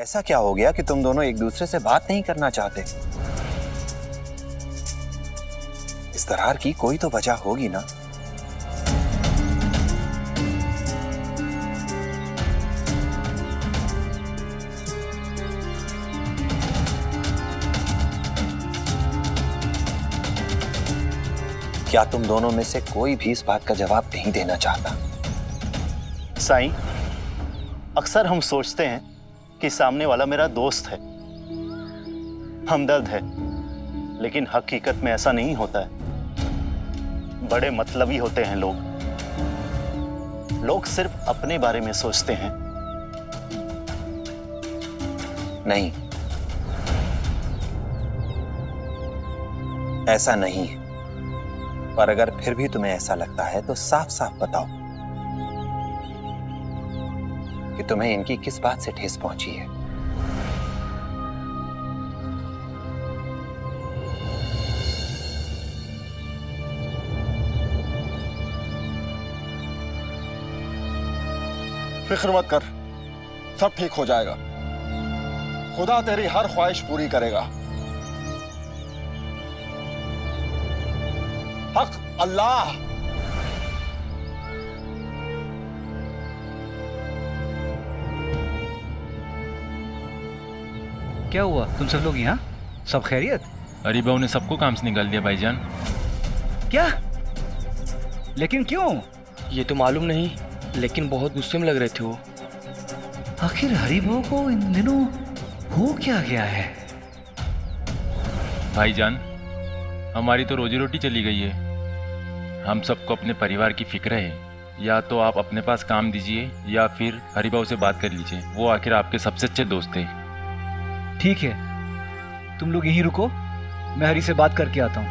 ऐसा क्या हो गया कि तुम दोनों एक दूसरे से बात नहीं करना चाहते? इस दरार की कोई तो वजह होगी ना। क्या तुम दोनों में से कोई भी इस बात का जवाब नहीं देना चाहता? साईं, अक्सर हम सोचते हैं कि सामने वाला मेरा दोस्त है, हमदर्द है, लेकिन हकीकत में ऐसा नहीं होता है। बड़े मतलबी होते हैं लोग। लोग सिर्फ अपने बारे में सोचते हैं। नहीं, ऐसा नहीं है। पर अगर फिर भी तुम्हें ऐसा लगता है तो साफ साफ बताओ कि तुम्हें इनकी किस बात से ठेस पहुंची है। फिक्र मत कर, सब ठीक हो जाएगा। खुदा तेरी हर ख्वाहिश पूरी करेगा। हक अल्लाह। क्या हुआ? तुम सब लोग यहाँ? सब खैरियत? हरीबाऊ ने सबको काम से निकाल दिया भाईजान। क्या? लेकिन क्यों? ये तो मालूम नहीं, लेकिन बहुत गुस्से में लग रहे थे वो। आखिर हरीबाऊ को इन दिनों हो क्या गया है? भाईजान, हमारी तो रोजी रोटी चली गई है। हम सबको अपने परिवार की फिक्र है। या तो आप अपने पास काम दीजिए या फिर हरीबाऊ से बात कर लीजिए। वो आखिर आपके सबसे अच्छे दोस्त हैं। ठीक है, तुम लोग यहीं रुको, मैं हरी से बात करके आता हूँ।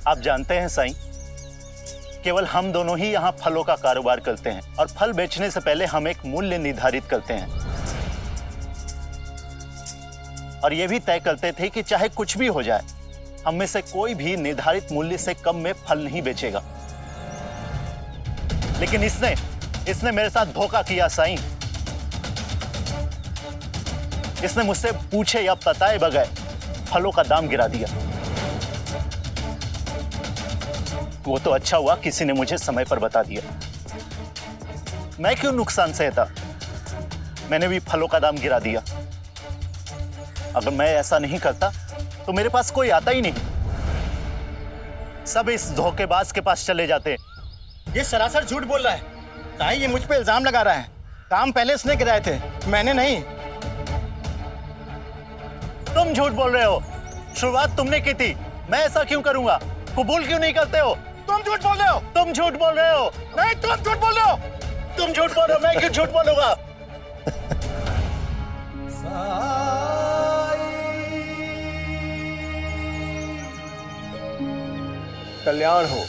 आप जानते हैं साईं, केवल हम दोनों ही यहाँ फलों का कारोबार करते हैं और फल बेचने से पहले हम एक मूल्य निर्धारित करते हैं और ये भी तय करते थे कि चाहे कुछ भी हो जाए, हम में से कोई भी निर्धारित मूल्य से कम में फल नहीं बेचेगा। लेकिन इसने मेरे साथ धोखा किया साईं। इसने मुझसे पूछे या बताए बगैर फलों का दाम गिरा दिया। वो तो अच्छा हुआ किसी ने मुझे समय पर बता दिया। मैं क्यों नुकसान सहता? मैंने भी फलों का दाम गिरा दिया। अगर मैं ऐसा नहीं करता तो मेरे पास कोई आता ही नहीं। सब इस धोखेबाज के पास चले जाते। ये सरासर झूठ बोल रहा है। साईं, ये मुझ पे इल्जाम लगा रहा है। काम पहले इसने गिराए थे, मैंने नहीं। तुम झूठ बोल रहे हो। शुरुआत तुमने की थी। मैं ऐसा क्यों करूंगा? कबूल क्यों नहीं करते हो? तुम झूठ बोल रहे हो। तुम झूठ बोल रहे हो। नहीं, तुम झूठ बोल रहे हो। तुम झूठ बोल रहे हो। मैं क्यों झूठ बोलूंगा? कल्याण हो,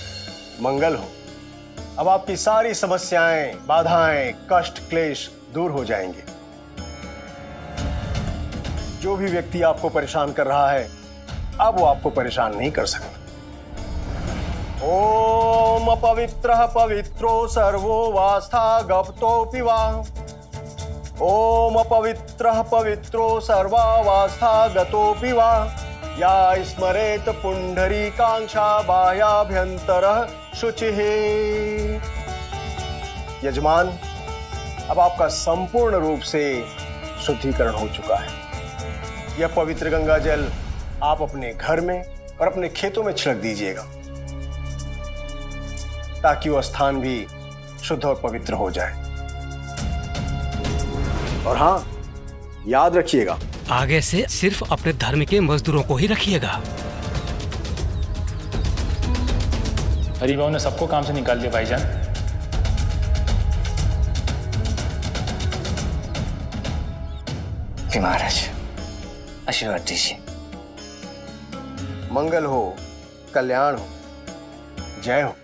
मंगल हो। अब आपकी सारी समस्याएं, बाधाएं, कष्ट, क्लेश दूर हो जाएंगे। जो भी व्यक्ति आपको परेशान कर रहा है, अब वो आपको परेशान नहीं कर सकता। ओम अपवित्रः पवित्रो सर्वो वास्था गप्तोऽपि वा। ओम अपवित्रः पवित्रो सर्वावस्था गतोऽपि वा। या स्मरेत पुंडरीकांक्षा बाह्याभ्यंतरः शुचिः। यजमान, अब आपका संपूर्ण रूप से शुद्धिकरण हो चुका है। यह पवित्र गंगा जल आप अपने घर में और अपने खेतों में छिड़क दीजिएगा ताकि वह स्थान भी शुद्ध और पवित्र हो जाए। और हां, याद रखिएगा, आगे से सिर्फ अपने धर्म के मजदूरों को ही रखिएगा। हरीबाऊ ने सबको काम से निकाल दिया भाईजान। महाराज, आशीर्वाद दीजिए। मंगल हो, कल्याण हो, जय हो।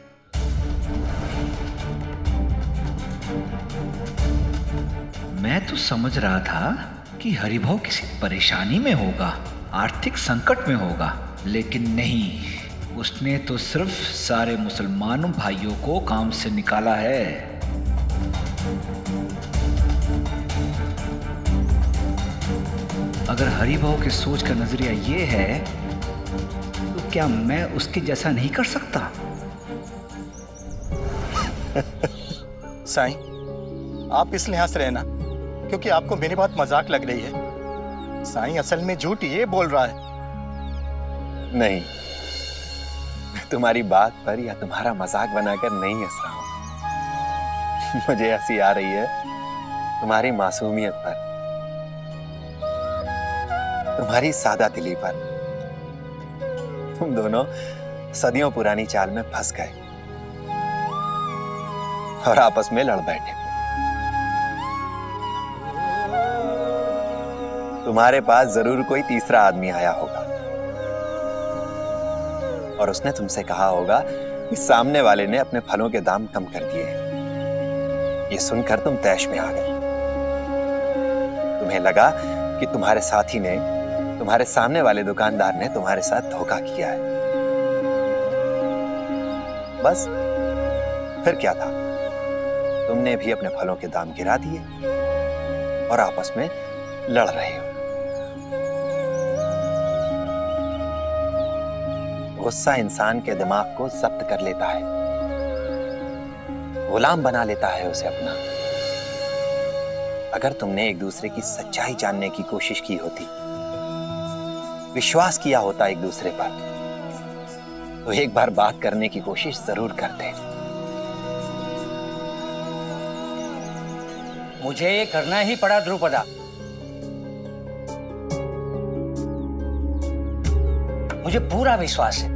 मैं तो समझ रहा था कि हरिभाऊ किसी परेशानी में होगा, आर्थिक संकट में होगा, लेकिन नहीं, उसने तो सिर्फ सारे मुसलमानों भाइयों को काम से निकाला है। अगर हरिभाव के सोच का नजरिया ये है तो क्या मैं उसके जैसा नहीं कर सकता? साईं, आप इस लिहाज से रहना क्योंकि आपको मेरी बात मजाक लग रही है। साईं असल में झूठ ये बोल रहा है। नहीं, मैं तुम्हारी बात पर या तुम्हारा मजाक बनाकर नहीं हंस रहा हूं। मुझे हंसी आ रही है तुम्हारी मासूमियत पर, तुम्हारी सादा दिली पर। तुम दोनों सदियों पुरानी चाल में फंस गए और आपस में लड़ बैठे। तुम्हारे पास जरूर कोई तीसरा आदमी आया होगा और उसने तुमसे कहा होगा कि सामने वाले ने अपने फलों के दाम कम कर दिए हैं। ये सुनकर तुम तैश में आ गए। तुम्हें लगा कि तुम्हारे साथी ने, तुम्हारे सामने वाले दुकानदार ने तुम्हारे साथ धोखा किया है। बस फिर क्या था, तुमने भी अपने फलों के दाम गिरा दिए और आपस में लड़ रहे हो। गुस्सा इंसान के दिमाग को जब्त कर लेता है, गुलाम बना लेता है उसे अपना। अगर तुमने एक दूसरे की सच्चाई जानने की कोशिश की होती, विश्वास किया होता एक दूसरे पर, तो एक बार बात करने की कोशिश जरूर करते। मुझे ये करना ही पड़ा ध्रुपदा। मुझे पूरा विश्वास है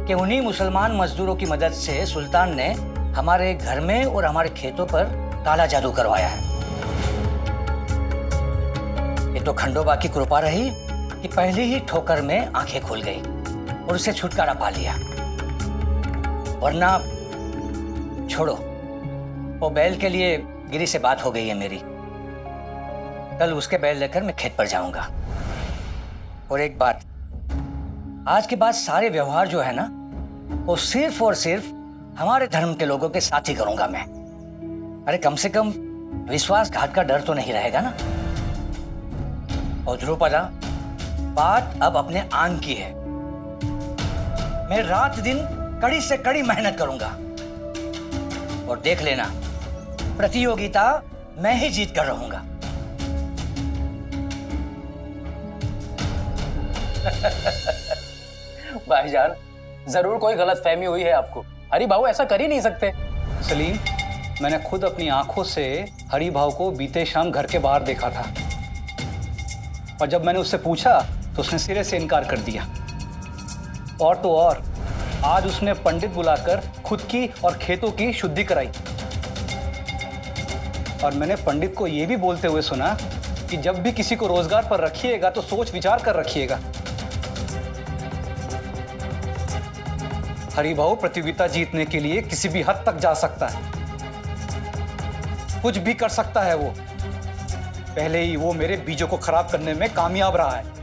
कि उन्हीं मुसलमान मजदूरों की मदद से सुल्तान ने हमारे घर में और हमारे खेतों पर काला जादू करवाया है। ये तो खंडोबा की कृपा रही कि पहली ही ठोकर में आंखें खुल गई और उसे छुटकारा पा लिया। वरना छोड़ो, वो बैल के लिए गिरी से बात हो गई है मेरी। कल उसके बैल लेकर मैं खेत पर जाऊंगा। और एक बात, आज के बाद सारे व्यवहार जो है ना, वो सिर्फ और सिर्फ हमारे धर्म के लोगों के साथ ही करूंगा मैं। अरे कम से कम विश्वासघात का डर तो नहीं रहेगा ना। और ध्रुपदा, बात अब अपने आन की है। मैं रात दिन कड़ी से कड़ी मेहनत करूंगा और देख लेना, प्रतियोगिता मैं ही जीत कर रहूंगा। भाईजान, जरूर कोई गलतफहमी हुई है आपको। हरि भाऊ ऐसा कर ही नहीं सकते। सलीम, मैंने खुद अपनी आंखों से हरि भाव को बीते शाम घर के बाहर देखा था और जब मैंने उससे पूछा तो उसने सिरे से इनकार कर दिया। और तो और आज उसने पंडित बुलाकर खुद की और खेतों की शुद्धि कराई। और मैंने पंडित को यह भी बोलते हुए सुना कि जब भी किसी को रोजगार पर रखिएगा तो सोच विचार कर रखिएगा। हरिभाऊ प्रतियोगिता जीतने के लिए किसी भी हद तक जा सकता है, कुछ भी कर सकता है। वो पहले ही वो मेरे बीजों को खराब करने में कामयाब रहा है।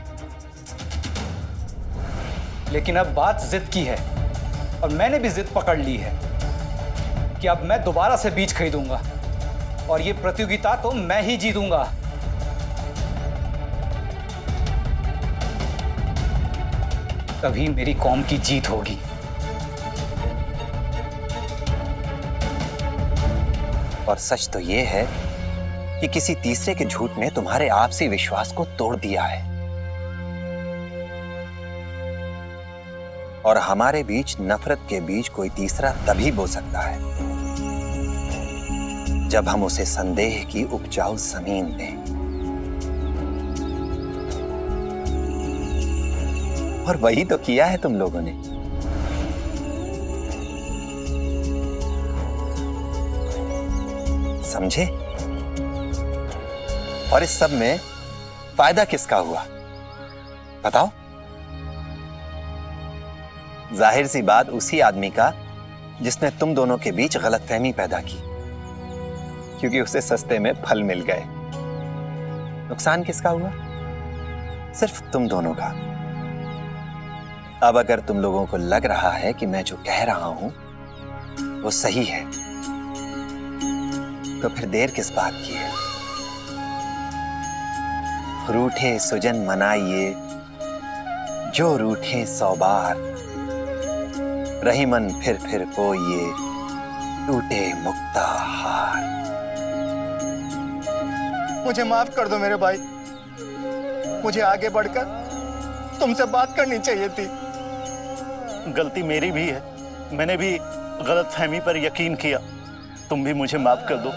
लेकिन अब बात जिद की है और मैंने भी जिद पकड़ ली है कि अब मैं दोबारा से बीज खरीदूंगा और ये प्रतियोगिता तो मैं ही जीतूंगा। तभी मेरी कौम की जीत होगी। और सच तो यह है कि किसी तीसरे के झूठ ने तुम्हारे आपसी विश्वास को तोड़ दिया है और हमारे बीच नफरत के बीज कोई तीसरा तभी बो सकता है जब हम उसे संदेह की उपजाऊ जमीन दें। और वही तो किया है तुम लोगों ने। समझे? और इस सब में फायदा किसका हुआ बताओ? जाहिर सी बात उसी आदमी का जिसने तुम दोनों के बीच गलतफहमी पैदा की, क्योंकि उसे सस्ते में फल मिल गए। नुकसान किसका हुआ? सिर्फ तुम दोनों का। अब अगर तुम लोगों को लग रहा है कि मैं जो कह रहा हूं वो सही है, तो फिर देर किस बात की है? रूठे सुजन मनाइए, जो रूठे 100 बार, रही मन फिर कोइए, टूटे मुक्ता हार। मुझे माफ कर दो मेरे भाई, मुझे आगे बढ़कर तुमसे बात करनी चाहिए थी। गलती मेरी भी है, मैंने भी गलतफहमी पर यकीन किया। तुम भी मुझे माफ कर दो।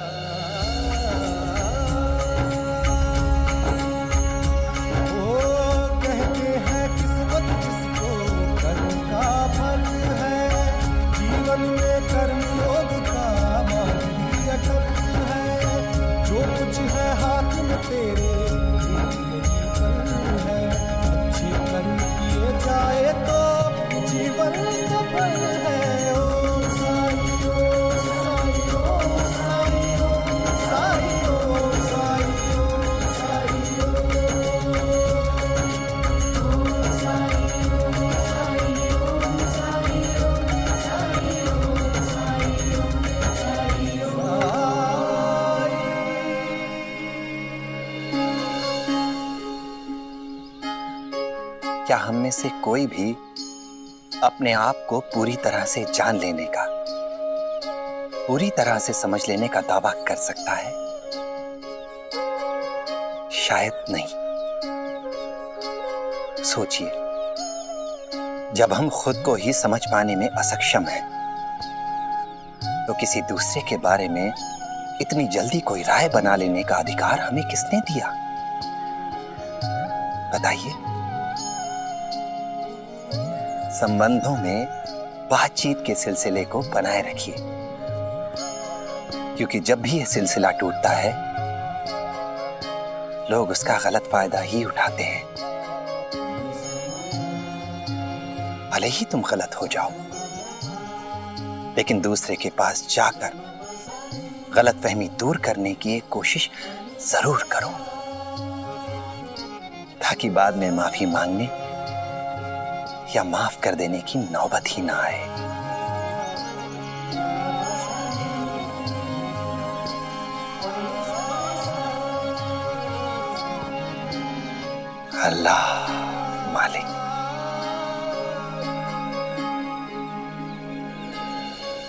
क्या हम में से कोई भी अपने आप को पूरी तरह से जान लेने का, पूरी तरह से समझ लेने का दावा कर सकता है? शायद नहीं। सोचिए, जब हम खुद को ही समझ पाने में असक्षम हैं, तो किसी दूसरे के बारे में इतनी जल्दी कोई राय बना लेने का अधिकार हमें किसने दिया? बताइए। संबंधों में बातचीत के सिलसिले को बनाए रखिए, क्योंकि जब भी यह सिलसिला टूटता है, लोग उसका गलत फायदा ही उठाते हैं। भले ही तुम गलत हो जाओ, लेकिन दूसरे के पास जाकर गलतफहमी दूर करने की एक कोशिश जरूर करो, ताकि बाद में माफी मांगने या माफ कर देने की नौबत ही ना आए। अल्लाह मालिक।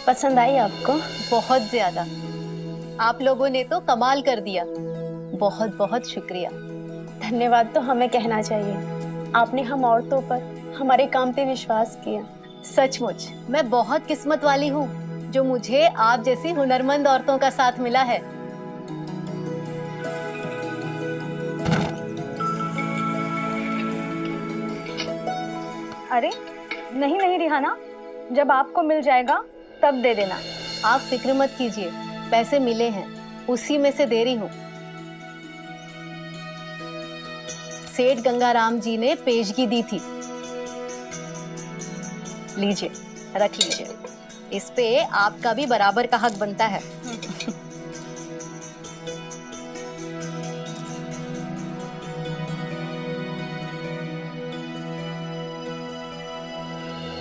पसंद आई आपको? बहुत ज्यादा। आप लोगों ने तो कमाल कर दिया। बहुत बहुत शुक्रिया। धन्यवाद तो हमें कहना चाहिए। आपने हम औरतों पर हमारे काम पे विश्वास किया। सचमुच मैं बहुत किस्मत वाली हूँ जो मुझे आप जैसी हुनरमंद औरतों का साथ मिला है। अरे नहीं नहीं रिहाना, जब आपको मिल जाएगा तब दे देना। आप फिक्र मत कीजिए, पैसे मिले हैं, उसी में से दे रही हूँ। सेठ गंगाराम जी ने पेशगी दी थी। लीजिए, रख लीजिए। इस पे आपका भी बराबर का हक बनता है।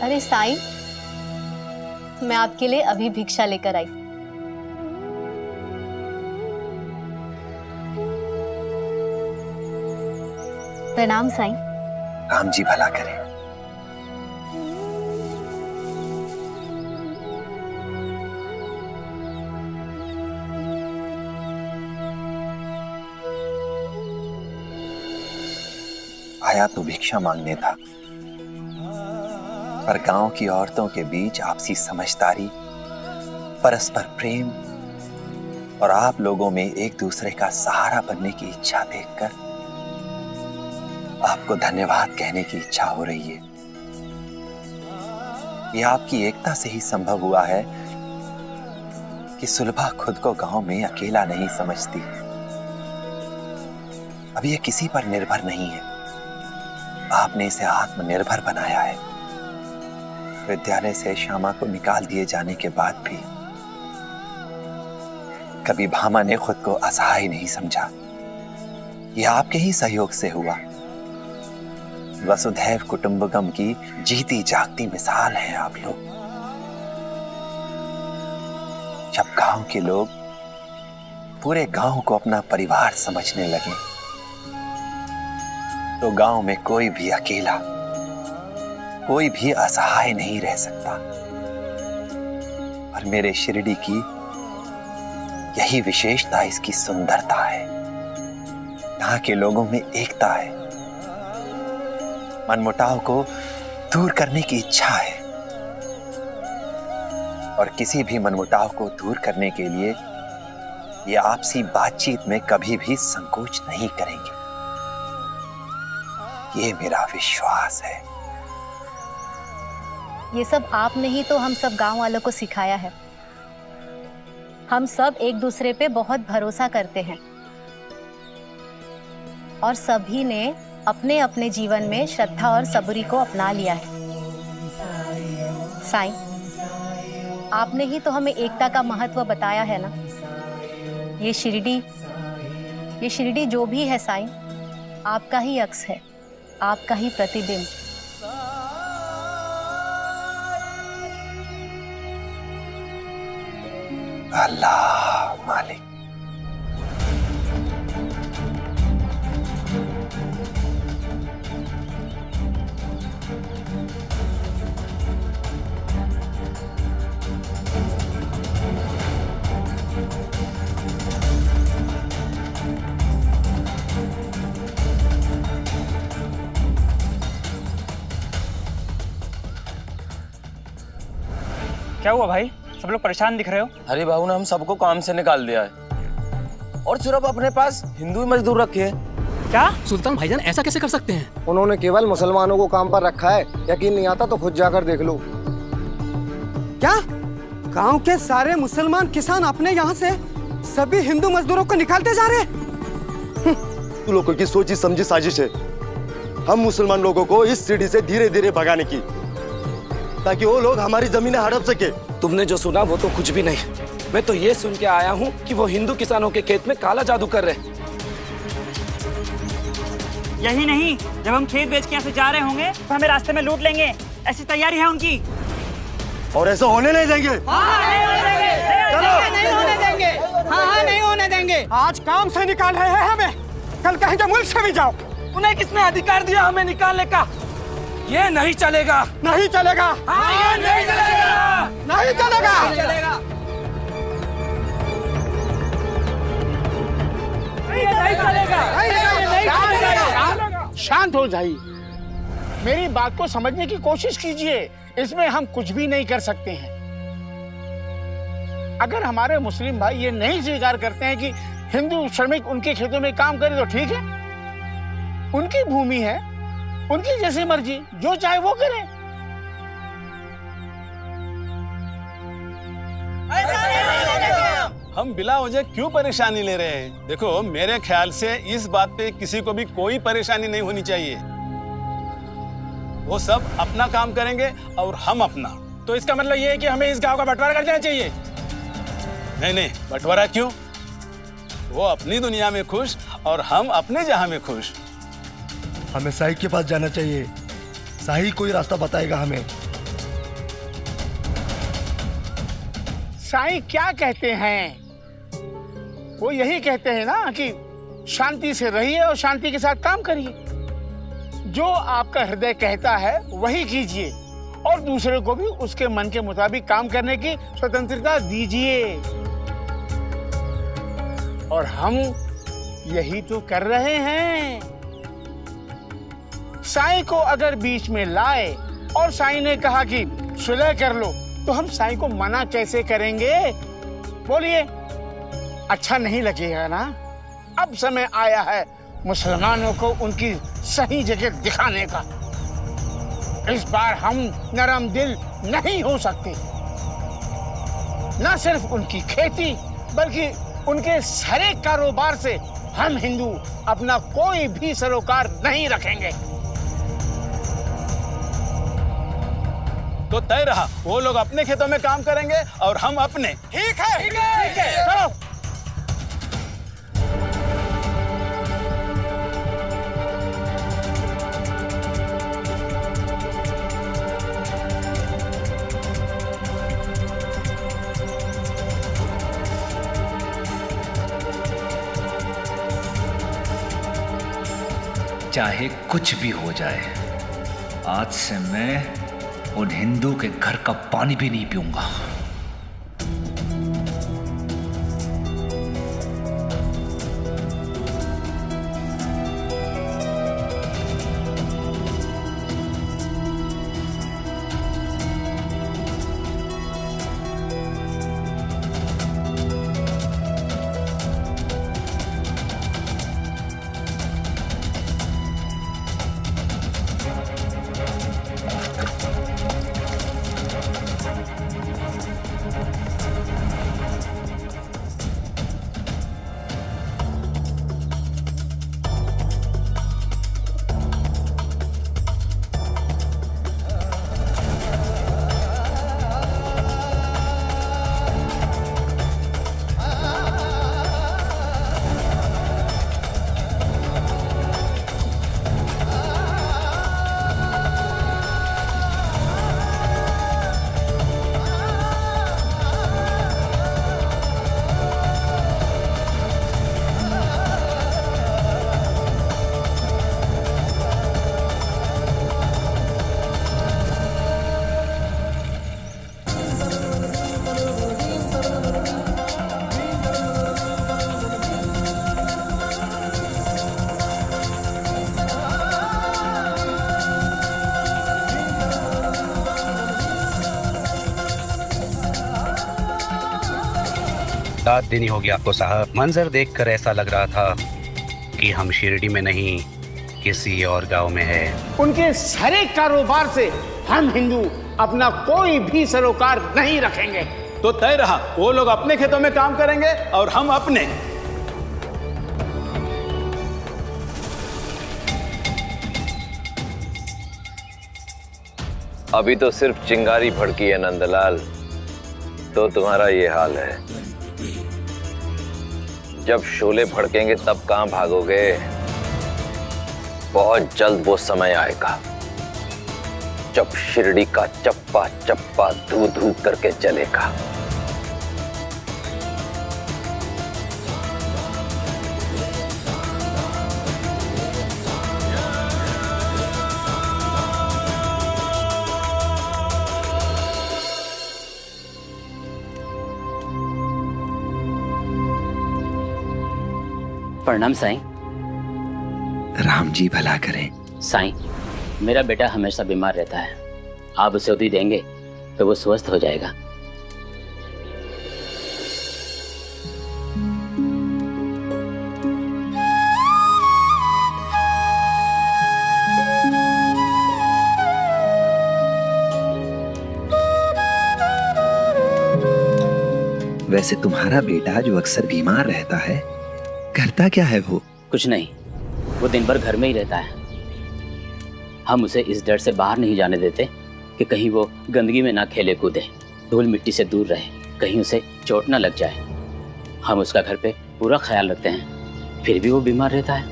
अरे साईं, मैं आपके लिए अभी भिक्षा लेकर आई। प्रणाम साईं। राम जी भला करें। आया तो भिक्षा मांगने था, पर गांव की औरतों के बीच आपसी समझदारी, परस्पर प्रेम और आप लोगों में एक दूसरे का सहारा बनने की इच्छा देखकर आपको धन्यवाद कहने की इच्छा हो रही है। यह आपकी एकता से ही संभव हुआ है कि सुलभा खुद को गांव में अकेला नहीं समझती। अब यह किसी पर निर्भर नहीं है, आपने इसे आत्मनिर्भर बनाया है। विद्यालय से श्यामा को निकाल दिए जाने के बाद भी कभी भामा ने खुद को असहाय नहीं समझा। यह आपके ही सहयोग से हुआ। वसुधैव कुटुंबकम की जीती जागती मिसाल है आप लोग। जब गांव के लोग पूरे गांव को अपना परिवार समझने लगे, तो गांव में कोई भी अकेला, कोई भी असहाय नहीं रह सकता। और मेरे शिरडी की यही विशेषता, इसकी सुंदरता है। यहाँ के लोगों में एकता है, मनमुटाव को दूर करने की इच्छा है, और किसी भी मनमुटाव को दूर करने के लिए ये आपसी बातचीत में कभी भी संकोच नहीं करेंगे। ये मेरा विश्वास है। ये सब आपने ही तो हम सब गांव वालों को सिखाया है। हम सब एक दूसरे पे बहुत भरोसा करते हैं और सभी ने अपने अपने जीवन में श्रद्धा और सबूरी को अपना लिया है। साईं, आपने ही तो हमें एकता का महत्व बताया है ना। ये शिरडी जो भी है साईं, आपका ही अक्स है, आपका ही प्रतिबिंब। अल्लाह मालिक। क्या हुआ भाई, सब लोग परेशान दिख रहे हो? हरी बाबू ने हम सबको काम से निकाल दिया है और सिर्फ अपने पास हिंदू ही मजदूर रखे हैं। क्या सुल्तान भाईजान ऐसा कैसे कर सकते हैं? उन्होंने केवल मुसलमानों को काम पर रखा है। यकीन नहीं आता तो खुद जाकर देख लो। क्या गांव के सारे मुसलमान किसान अपने यहाँ से सभी हिंदू मजदूरों को निकालते जा रहे? तू लोगों की सोची समझी साजिश है हम मुसलमान लोगों को इस सीढ़ी से धीरे धीरे भगाने की, ताकि वो लोग हमारी जमीनें हड़प सके। तुमने जो सुना वो तो कुछ भी नहीं। मैं तो ये सुन के आया हूँ कि वो हिंदू किसानों के खेत में काला जादू कर रहे। यही नहीं, जब हम खेत बेच के यहाँ से जा रहे होंगे तो हमें रास्ते में लूट लेंगे, ऐसी तैयारी है उनकी। और ऐसा होने नहीं देंगे। नहीं होने देंगे। आज काम से निकाल रहे हैं हमें, कल कहेंगे मुल्क से भी जाओ। उन्हें किसने अधिकार दिया हमें निकालने का? ये नहीं चलेगा। नहीं चलेगा। नहीं चलेगा। नहीं चलेगा। शांत हो जाइए, मेरी बात को समझने की कोशिश कीजिए। इसमें हम कुछ भी नहीं कर सकते हैं। अगर हमारे मुस्लिम भाई ये नहीं स्वीकार करते हैं कि हिंदू श्रमिक उनके खेतों में काम करें तो ठीक है, उनकी भूमि है, उनकी जैसी मर्जी, जो चाहे वो करें। हम बिला वजह क्यों परेशानी ले रहे हैं? देखो, मेरे ख्याल से इस बात पे किसी को भी कोई परेशानी नहीं होनी चाहिए। वो सब अपना काम करेंगे और हम अपना। तो इसका मतलब ये है कि हमें इस गांव का बंटवारा कर देना चाहिए? नहीं, बंटवारा क्यों? वो अपनी दुनिया में खुश और हम अपने जहां में खुश। हमें साई के पास जाना चाहिए, साई कोई रास्ता बताएगा हमें। साईं क्या कहते हैं? वो यही कहते हैं ना कि शांति से रहिए और शांति के साथ काम करिए। जो आपका हृदय कहता है वही कीजिए और दूसरे को भी उसके मन के मुताबिक काम करने की स्वतंत्रता दीजिए। और हम यही तो कर रहे हैं। साईं को अगर बीच में लाए और साईं ने कहा कि सुलह कर लो, तो हम साईं को मना कैसे करेंगे? बोलिए, अच्छा नहीं लगेगा ना? अब समय आया है मुसलमानों को उनकी सही जगह दिखाने का। इस बार हम नरम दिल नहीं हो सकते। न सिर्फ उनकी खेती बल्कि उनके सारे कारोबार से हम हिंदू अपना कोई भी सरोकार नहीं रखेंगे। तो तय रहा, वो लोग अपने खेतों में काम करेंगे और हम अपने। ठीक है। चलो। चाहे कुछ भी हो जाए, आज से मैं उन हिंदू के घर का पानी भी नहीं पीऊंगा। रात दिन ही हो गया आपको साहब। मंजर देखकर ऐसा लग रहा था कि हम शिरडी में नहीं किसी और गांव में है। उनके सारे कारोबार से हम हिंदू अपना कोई भी सरोकार नहीं रखेंगे। तो तय रहा, वो लोग अपने खेतों में काम करेंगे और हम अपने। अभी तो सिर्फ चिंगारी भड़की है नंदलाल, तो तुम्हारा ये हाल है। जब शोले भड़केंगे तब कहां भागोगे? बहुत जल्द वो समय आएगा जब शिरडी का चप्पा चप्पा धू धू करके जलेगा। प्रणाम साईं। राम जी भला करें। साईं, मेरा बेटा हमेशा बीमार रहता है, आप उसे उदी देंगे तो वो स्वस्थ हो जाएगा। वैसे तुम्हारा बेटा जो अक्सर बीमार रहता है, करता क्या है वो? कुछ नहीं, वो दिन भर घर में ही रहता है। हम उसे इस डर से बाहर नहीं जाने देते कि कहीं वो गंदगी में ना खेले कूदे, धूल मिट्टी से दूर रहे, कहीं उसे चोट ना लग जाए। हम उसका घर पे पूरा ख्याल रखते हैं, फिर भी वो बीमार रहता है।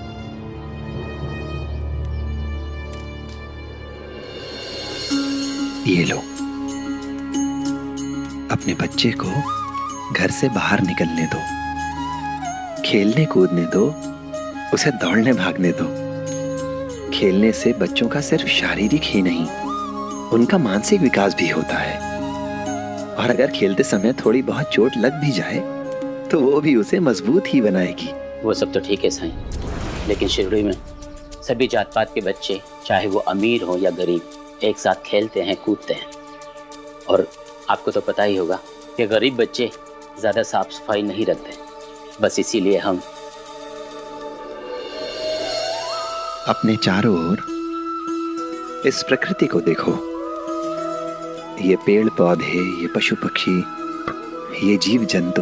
ये लो, अपने बच्चे को घर से बाहर निकलने दो, खेलने कूदने दो, उसे दौड़ने भागने दो। खेलने से बच्चों का सिर्फ शारीरिक ही नहीं, उनका मानसिक विकास भी होता है। और अगर खेलते समय थोड़ी बहुत चोट लग भी जाए तो वो भी उसे मजबूत ही बनाएगी। वो सब तो ठीक है साईं, लेकिन शिरडी में सभी जात पात के बच्चे, चाहे वो अमीर हो या गरीब, एक साथ खेलते हैं, कूदते हैं। और आपको तो पता ही होगा कि गरीब बच्चे ज़्यादा साफ सफाई नहीं रखते। बस इसीलिए हम अपने चारों ओर इस प्रकृति को देखो। ये पेड़ पौधे, ये पशु पक्षी, ये जीव जंतु,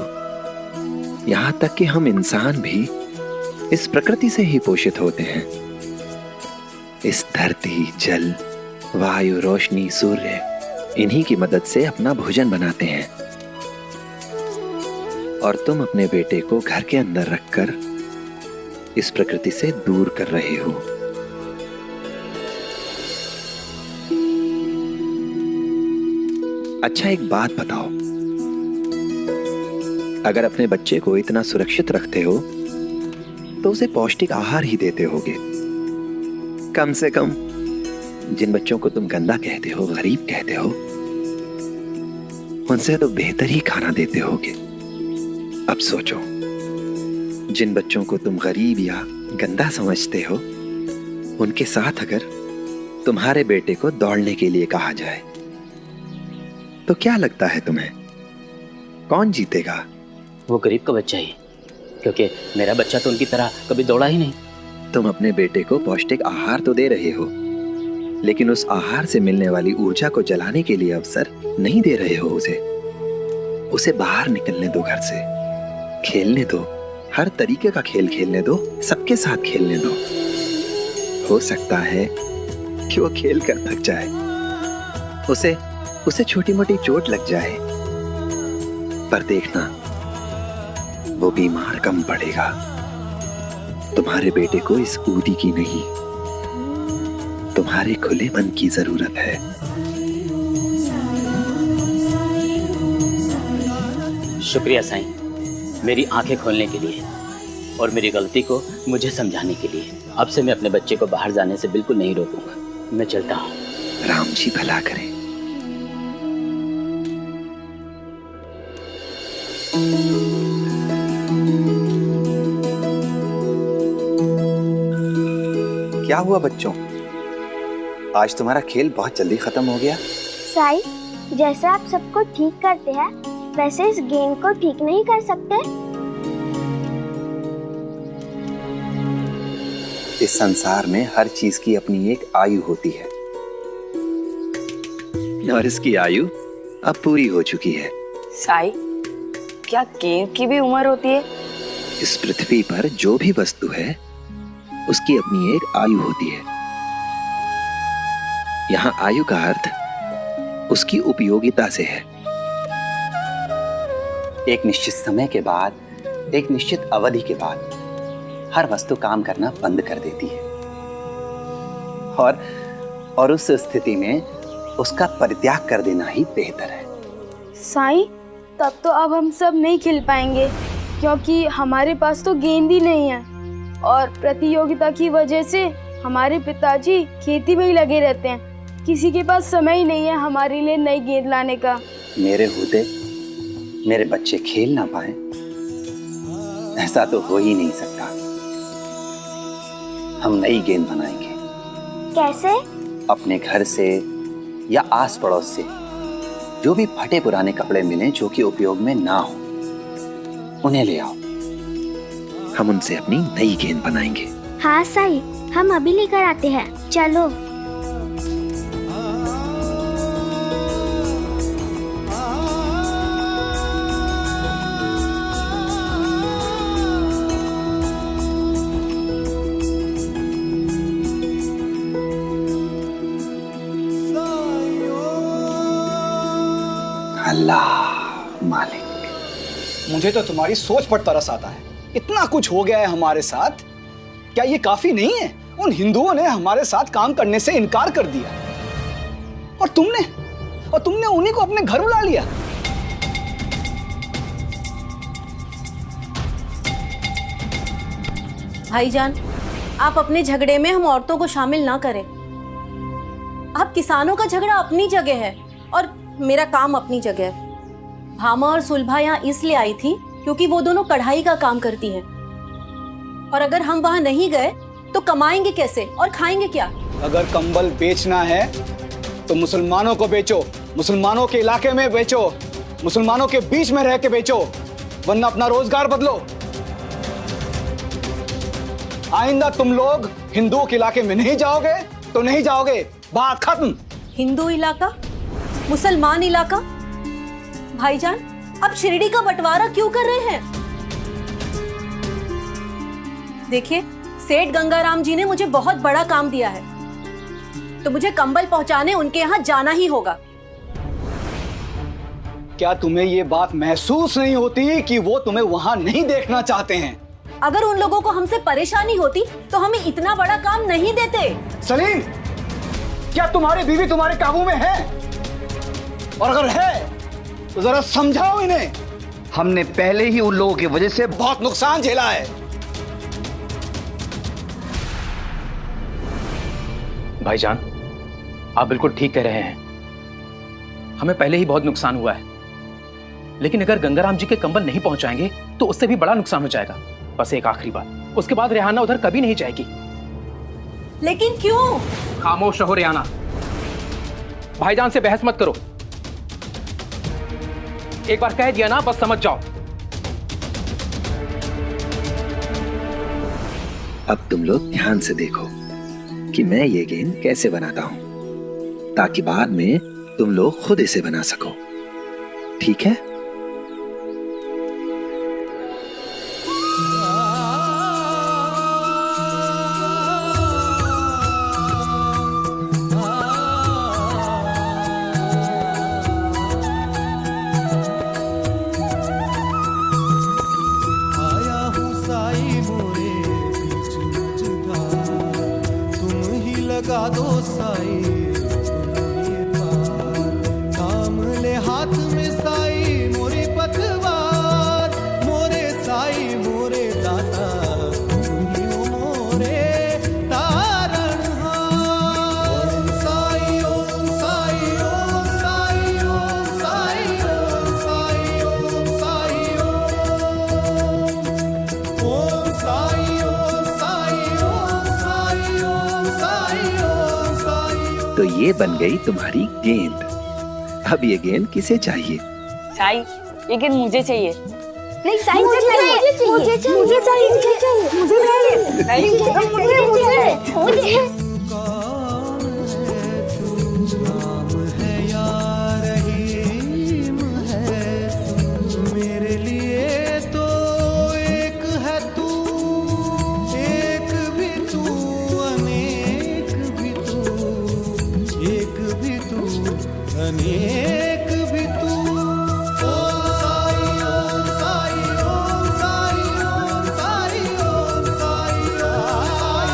यहाँ तक कि हम इंसान भी इस प्रकृति से ही पोषित होते हैं। इस धरती, जल, वायु, रोशनी, सूर्य, इन्हीं की मदद से अपना भोजन बनाते हैं। और तुम अपने बेटे को घर के अंदर रखकर इस प्रकृति से दूर कर रहे हो। अच्छा, एक बात बताओ, अगर अपने बच्चे को इतना सुरक्षित रखते हो तो उसे पौष्टिक आहार ही देते होगे। कम से कम जिन बच्चों को तुम गंदा कहते हो, गरीब कहते हो, उनसे तो बेहतर ही खाना देते होगे। अब सोचो, जिन बच्चों को तुम गरीब या गंदा समझते हो, उनके साथ अगर तुम्हारे बेटे को दौड़ने के लिए कहा जाए तो क्या लगता है तुम्हें, कौन जीतेगा? वो गरीब का बच्चा ही, क्योंकि मेरा बच्चा तो उनकी तरह कभी दौड़ा ही नहीं। तुम अपने बेटे को पौष्टिक आहार तो दे रहे हो, लेकिन उस आहार से मिलने वाली ऊर्जा को जलाने के लिए अवसर नहीं दे रहे हो उसे बाहर निकलने दो, घर से खेलने दो, हर तरीके का खेल खेलने दो, सबके साथ खेलने दो। हो सकता है कि वो खेल कर थक जाए, उसे छोटी मोटी चोट लग जाए, पर देखना वो बीमार कम पड़ेगा। तुम्हारे बेटे को इस ऊदी की नहीं, तुम्हारे खुले मन की जरूरत है। शुक्रिया साईं, मेरी आंखें खोलने के लिए और मेरी गलती को मुझे समझाने के लिए। अब से मैं अपने बच्चे को बाहर जाने से बिल्कुल नहीं रोकूंगा। मैं चलता हूँ। राम जी भला करें। क्या हुआ बच्चों, आज तुम्हारा खेल बहुत जल्दी खत्म हो गया? साईं, जैसे आप सबको ठीक करते हैं, वैसे इस गेंद को ठीक नहीं कर सकते? इस संसार में हर चीज की अपनी एक आयु होती है, और इसकी आयु अब पूरी हो चुकी है। साईं, क्या गेंद की भी उम्र होती है? इस पृथ्वी पर जो भी वस्तु है, उसकी अपनी एक आयु होती है। यहाँ आयु का अर्थ उसकी उपयोगिता से है। एक निश्चित समय के बाद, एक निश्चित अवधि के बाद हर वस्तु काम करना बंद कर देती है, और उस स्थिति में उसका परित्याग कर देना ही बेहतर है। साईं, तब तो अब हम सब नहीं खेल पाएंगे, क्योंकि हमारे पास तो गेंद ही नहीं है, और प्रतियोगिता की वजह से हमारे पिताजी खेती में ही लगे रहते हैं। किसी के पास समय ही नहीं है हमारे लिए नई गेंद लाने का। मेरे होते मेरे बच्चे खेल ना पाए, ऐसा तो हो ही नहीं सकता। हम नई गेंद बनाएंगे। कैसे? अपने घर से या आस पड़ोस से जो भी फटे पुराने कपड़े मिले जो कि उपयोग में ना हो, उन्हें ले आओ। हम उनसे अपनी नई गेंद बनाएंगे। हाँ साईं, हम अभी लेकर आते हैं, चलो। अल्लाह मालिक। मुझे तो तुम्हारी सोच पर तरस आता है। इतना कुछ हो गया है हमारे साथ, क्या ये काफी नहीं है? उन हिंदुओं ने हमारे साथ काम करने से इनकार कर दिया, और तुमने उन्हीं को अपने घर बुला लिया। भाईजान, आप अपने झगड़े में हम औरतों को शामिल ना करें। आप किसानों का झगड़ा अपनी जगह है और मेरा काम अपनी जगह है। भामा और सुलभा यहाँ इसलिए आई थी क्योंकि वो दोनों कढ़ाई का काम करती हैं, और अगर हम वहाँ नहीं गए तो कमाएंगे कैसे और खाएंगे क्या? अगर कंबल बेचना है तो मुसलमानों को बेचो, मुसलमानों के इलाके में बेचो, मुसलमानों के बीच में रह के बेचो, वरना अपना रोजगार बदलो। आइंदा तुम लोग हिंदुओं के इलाके में नहीं जाओगे तो नहीं जाओगे, बात खत्म। हिंदू इलाका, मुसलमान इलाका? भाईजान, आप शिरडी का बंटवारा क्यों कर रहे हैं? देखिए, सेठ गंगाराम जी ने मुझे बहुत बड़ा काम दिया है, तो मुझे कंबल पहुंचाने उनके यहाँ जाना ही होगा। क्या तुम्हें ये बात महसूस नहीं होती कि वो तुम्हें वहां नहीं देखना चाहते हैं? अगर उन लोगों को हमसे परेशानी होती तो हमें इतना बड़ा काम नहीं देते। सलीम, क्या तुम्हारी बीवी तुम्हारे काबू में है? और अगर है तो जरा समझाओ इन्हें। हमने पहले ही उन लोगों की वजह से बहुत नुकसान झेला है। भाईजान, आप बिल्कुल ठीक कह रहे हैं। हमें पहले ही बहुत नुकसान हुआ है, लेकिन अगर गंगाराम जी के कंबल नहीं पहुंचाएंगे तो उससे भी बड़ा नुकसान हो जाएगा। बस एक आखिरी बात, उसके बाद रेहाना उधर कभी नहीं जाएगी। लेकिन क्यों? खामोश रहो रेहाना, भाईजान से बहस मत करो। एक बार कह दिया ना, बस समझ जाओ। अब तुम लोग ध्यान से देखो कि मैं ये गेंद कैसे बनाता हूं, ताकि बाद में तुम लोग खुद इसे बना सको। ठीक है? लगा दो साई, थाम ले हाथ में साई मोरी पतवार, मोरे साई मोरे दाता तुम्ही हो मोरे तारणहार। साई ओम साई ओम साई ओम साई ओम साई ओम साई ओम साई ओम साई ओम साई ओम साई। तो ये बन गई तुम्हारी गेंद। अब ये गेंद किसे चाहिए? साई, ये गेंद मुझे चाहिए। नहीं साई मुझे चाहिए, मुझे चाहिए, मुझे चाहिए, मुझे चाहिए, मुझे चाहिए। मेरे लिए तो एक है तू, एक भी तू, अनेक भी तू, एक भी तू, अनेक भी तू। ओम साई ओम साई ओम साई ओम साई ओम साई ओम साई ओम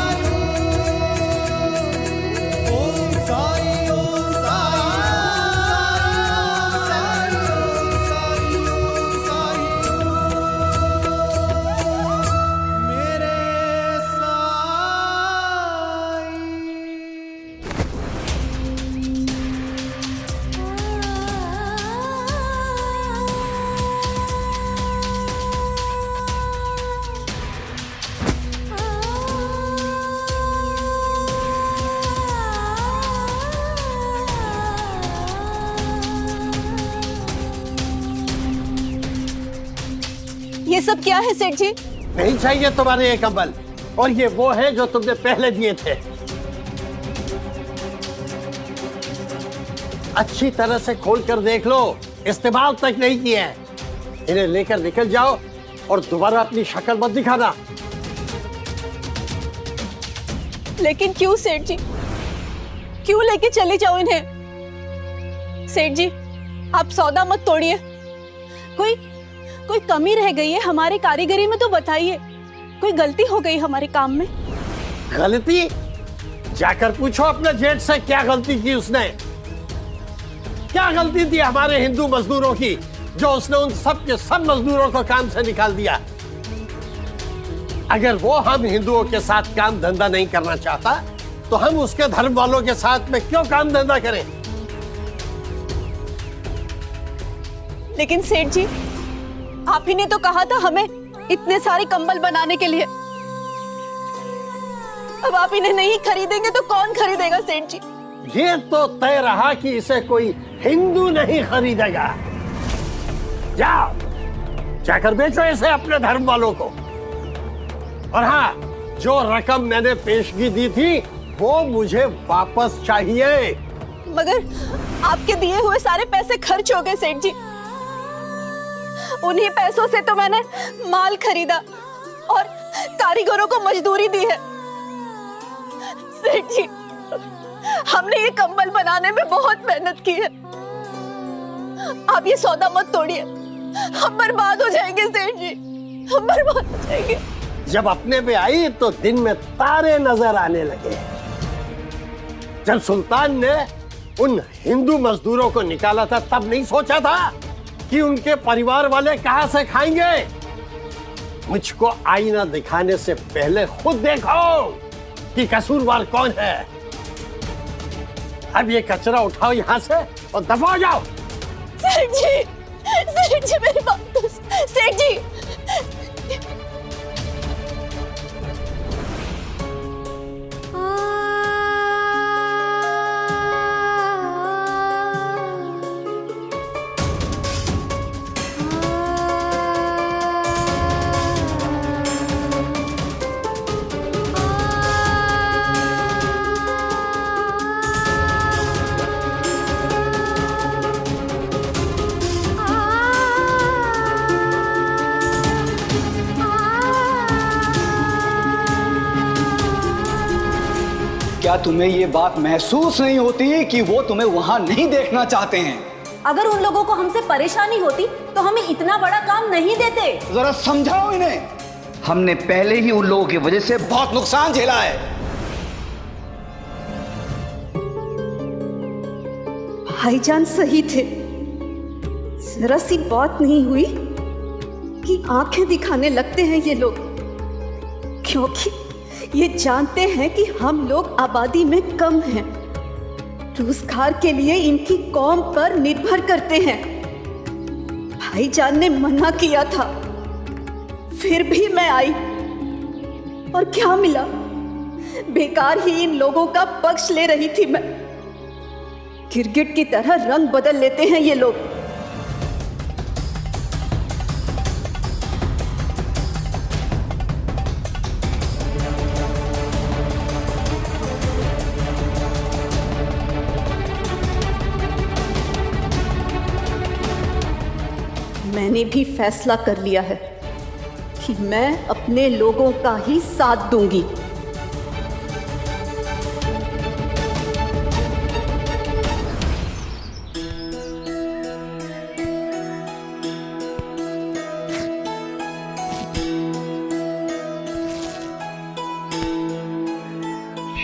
ये सब क्या है सेठ जी? नहीं चाहिए तुम्हारे ये कंबल, और ये वो है जो तुमने पहले दिए थे। अच्छी तरह से खोल कर देख लो, इस्तेमाल तक नहीं किए हैं। इन्हें लेकर निकल जाओ और दोबारा अपनी शक्ल मत दिखाना। लेकिन क्यों सेठ जी? क्यों लेके चले जाओ इन्हें? सेठ जी, आप सौदा मत तोड़िए। कोई कमी रह गई है हमारी कारीगरी में तो बताइए। कोई गलती हो गई हमारे काम में? गलती? जाकर पूछो अपने जेठ से क्या गलती की उसने। क्या गलती थी हमारे हिंदू मजदूरों की जो उसने उन सब के सब मजदूरों को काम से निकाल दिया। अगर वो हम हिंदुओं के साथ काम धंधा नहीं करना चाहता तो हम उसके धर्म वालों के साथ में क्यों काम धंधा करें? लेकिन सेठ जी, आप ही ने तो कहा था हमें इतने सारे कंबल बनाने के लिए। अब आप इन्हें नहीं खरीदेंगे तो कौन खरीदेगा सेठ जी? ये तो तय रहा कि इसे कोई हिंदू नहीं खरीदेगा। जाओ, जाकर बेचो इसे अपने धर्म वालों को। और हाँ, जो रकम मैंने पेशगी दी थी वो मुझे वापस चाहिए। मगर आपके दिए हुए सारे पैसे खर्च हो गए सेठ जी। उन्हीं पैसों से तो मैंने माल खरीदा और कारीगरों को मजदूरी दी है। सेठ जी, हमने ये कंबल बनाने में बहुत मेहनत की है। आप ये सौदा मत तोड़िए, हम बर्बाद हो जाएंगे सेठ जी, हम बर्बाद हो जाएंगे। जब अपने पे आई तो दिन में तारे नजर आने लगे। जब सुल्तान ने उन हिंदू मजदूरों को निकाला था तब नहीं सोचा था कि उनके परिवार वाले कहां से खाएंगे। मुझको आईना दिखाने से पहले खुद देखो कि कसूरवार कौन है। अब ये कचरा उठाओ यहाँ से और दफा हो जाओ। सेठ जी मेरी बात तो सेठ जी। क्या तुम्हें ये बात महसूस नहीं होती कि वो तुम्हें वहां नहीं देखना चाहते हैं? अगर उन लोगों को हमसे परेशानी होती तो हमें इतना बड़ा काम नहीं देते। जरा समझाओ इन्हें। हमने पहले ही उन लोगों की वजह से बहुत नुकसान झेला है। भाईजान सही थे। जरा सी बात नहीं हुई कि आंखें दिखाने लगते हैं ये लोग, क्योंकि ये जानते हैं कि हम लोग आबादी में कम हैं, रोजगार के लिए इनकी कौम पर निर्भर करते हैं। भाईजान ने मना किया था, फिर भी मैं आई और क्या मिला? बेकार ही इन लोगों का पक्ष ले रही थी मैं। गिरगिट की तरह रंग बदल लेते हैं ये लोग। मैंने भी फैसला कर लिया है कि मैं अपने लोगों का ही साथ दूंगी।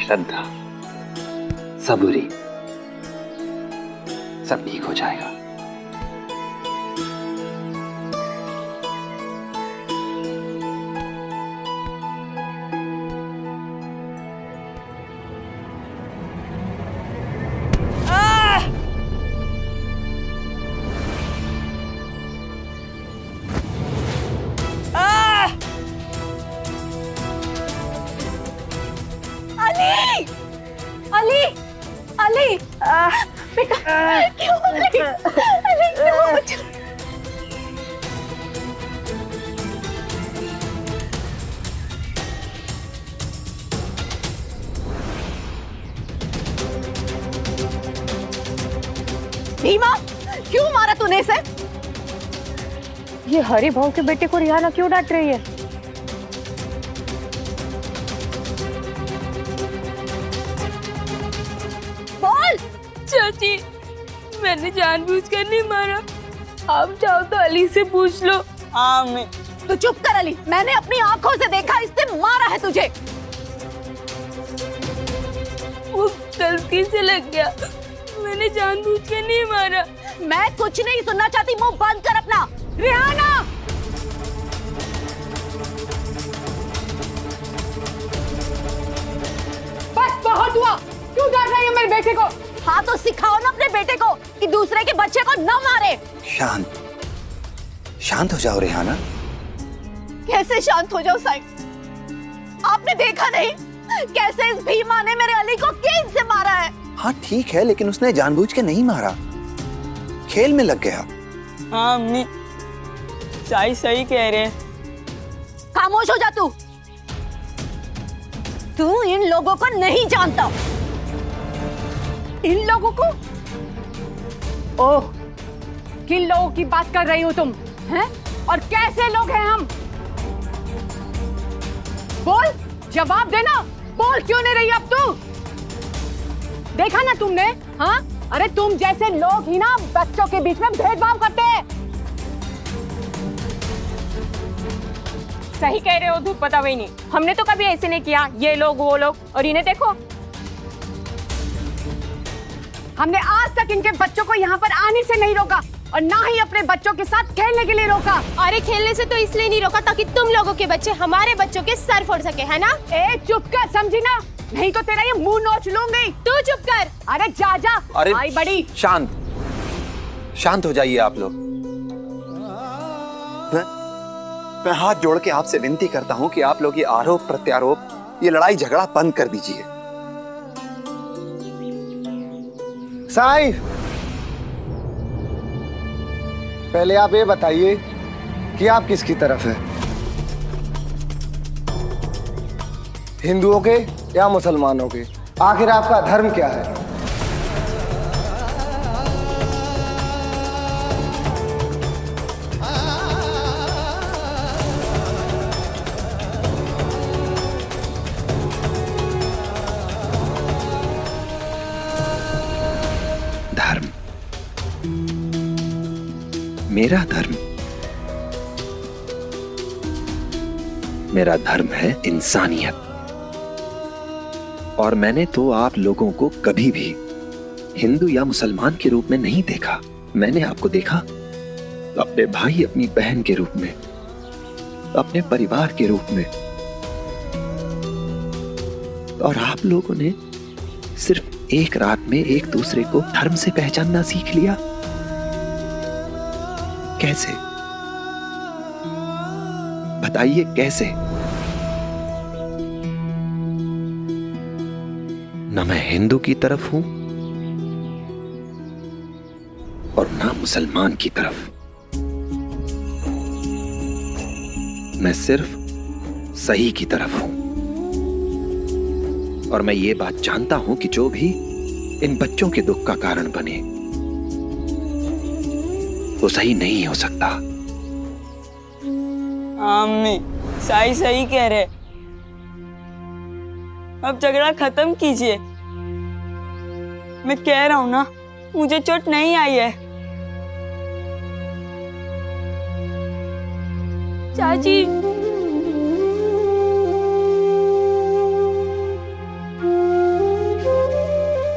श्रद्धा, सबूरी, सब ठीक हो जाएगा। भीमा, क्यों मारा तूने इसे? ये हरि भाव के बेटे को रिहाना क्यों डांट रही है? बोल। चाची, मैंने जानबूझकर नहीं मारा। आप चाहो तो अली से पूछ लो। मैं तो चुप कर अली, मैंने अपनी आंखों से देखा इसने मारा है तुझे। वो गलती से लग गया, मैंने जानबूझकर नहीं मारा। मैं कुछ नहीं सुनना चाहती, मुंह बंद कर अपना। रिहाना, बस बहुत हुआ। क्यों डांट रही हो मेरे बेटे को? हाँ तो सिखाओ ना अपने बेटे को कि दूसरे के बच्चे को न मारे। शांत हो जाओ रिहाना। कैसे शांत हो जाओ साईं? आपने देखा नहीं कैसे इस भीमा ने मेरे अली को गेंद से मारा है? हाँ ठीक है, लेकिन उसने जानबूझ के नहीं मारा, खेल में लग गया। हाँ अम्मी, साई सही कह रहे हैं। खामोश हो जा तू। तू इन लोगों को नहीं जानता। इन लोगों को? ओह, किन लोगों की बात कर रही हो तुम? हैं? और कैसे लोग हैं हम? बोल, जवाब देना। बोल क्यों नहीं रही अब तू? देखा ना तुमने? हाँ, अरे तुम जैसे लोग ही ना बच्चों के बीच में भेदभाव करते हैं। सही कह रहे हो धूप पता वही नहीं, हमने तो कभी ऐसे नहीं किया। ये लोग वो लोग, और इन्हें देखो। हमने आज तक इनके बच्चों को यहाँ पर आने से नहीं रोका और ना ही अपने बच्चों के साथ खेलने के लिए रोका। अरे खेलने से तो इसलिए नहीं रोका ताकि तुम लोगों के बच्चे हमारे बच्चों के सर फोड़ सके, है ना? ए चुप कर, समझी ना? नहीं तो तेरा ये मुंह नोच लूंगी। तू चुप कर। अरे जा जा। अरे आई बड़ी। शांत हो जाइए आप लोग। मैं हाथ जोड़ के आपसे विनती करता हूं कि आप लोग ये आरोप प्रत्यारोप, ये लड़ाई झगड़ा बंद कर दीजिए। साईं, पहले आप ये बताइए कि आप किसकी तरफ हैं, हिंदुओं के या मुसलमानों के? आखिर आपका धर्म क्या है? धर्म, मेरा धर्म, मेरा धर्म है इंसानियत। और मैंने तो आप लोगों को कभी भी हिंदू या मुसलमान के रूप में नहीं देखा। मैंने आपको देखा अपने भाई अपनी बहन के रूप में, अपने परिवार के रूप में। और आप लोगों ने सिर्फ एक रात में एक दूसरे को धर्म से पहचानना सीख लिया। कैसे? बताइए कैसे? ना मैं हिंदू की तरफ हूं और ना मुसलमान की तरफ। मैं सिर्फ सही की तरफ हूं। और मैं ये बात जानता हूं कि जो भी इन बच्चों के दुख का कारण बने वो सही नहीं हो सकता। अम्मी, साई सही कह रहे। अब झगड़ा खत्म कीजिए। मैं कह रहा हूं ना, मुझे चोट नहीं आई है। चाची,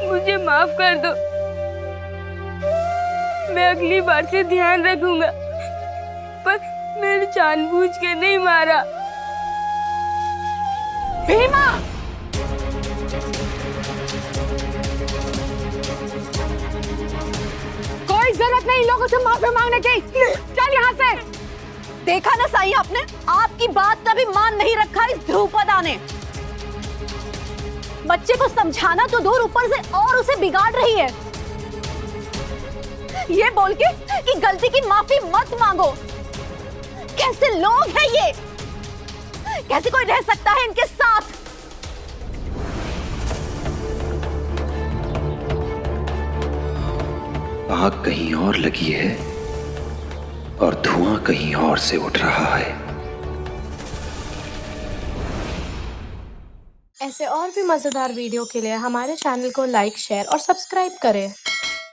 मुझे माफ कर दो। मैं अगली बार से ध्यान रखूंगा, पर मैंने जानबूझ के नहीं मारा। भीमा! कोई जरूरत नहीं लोगों से माफी मांगने की। चल यहाँ से। देखा ना साईं, आपने आपकी बात का भी मान नहीं रखा इस ध्रुपदा ने। बच्चे को समझाना तो दूर, ऊपर से और उसे बिगाड़ रही है, ये बोल के कि गलती की माफी मत मांगो। कैसे लोग हैं ये? कैसे कोई रह सकता है इनके साथ? आग कहीं और लगी है और धुआं कहीं और से उठ रहा है। ऐसे और भी मजेदार वीडियो के लिए हमारे चैनल को लाइक, शेयर और सब्सक्राइब करें।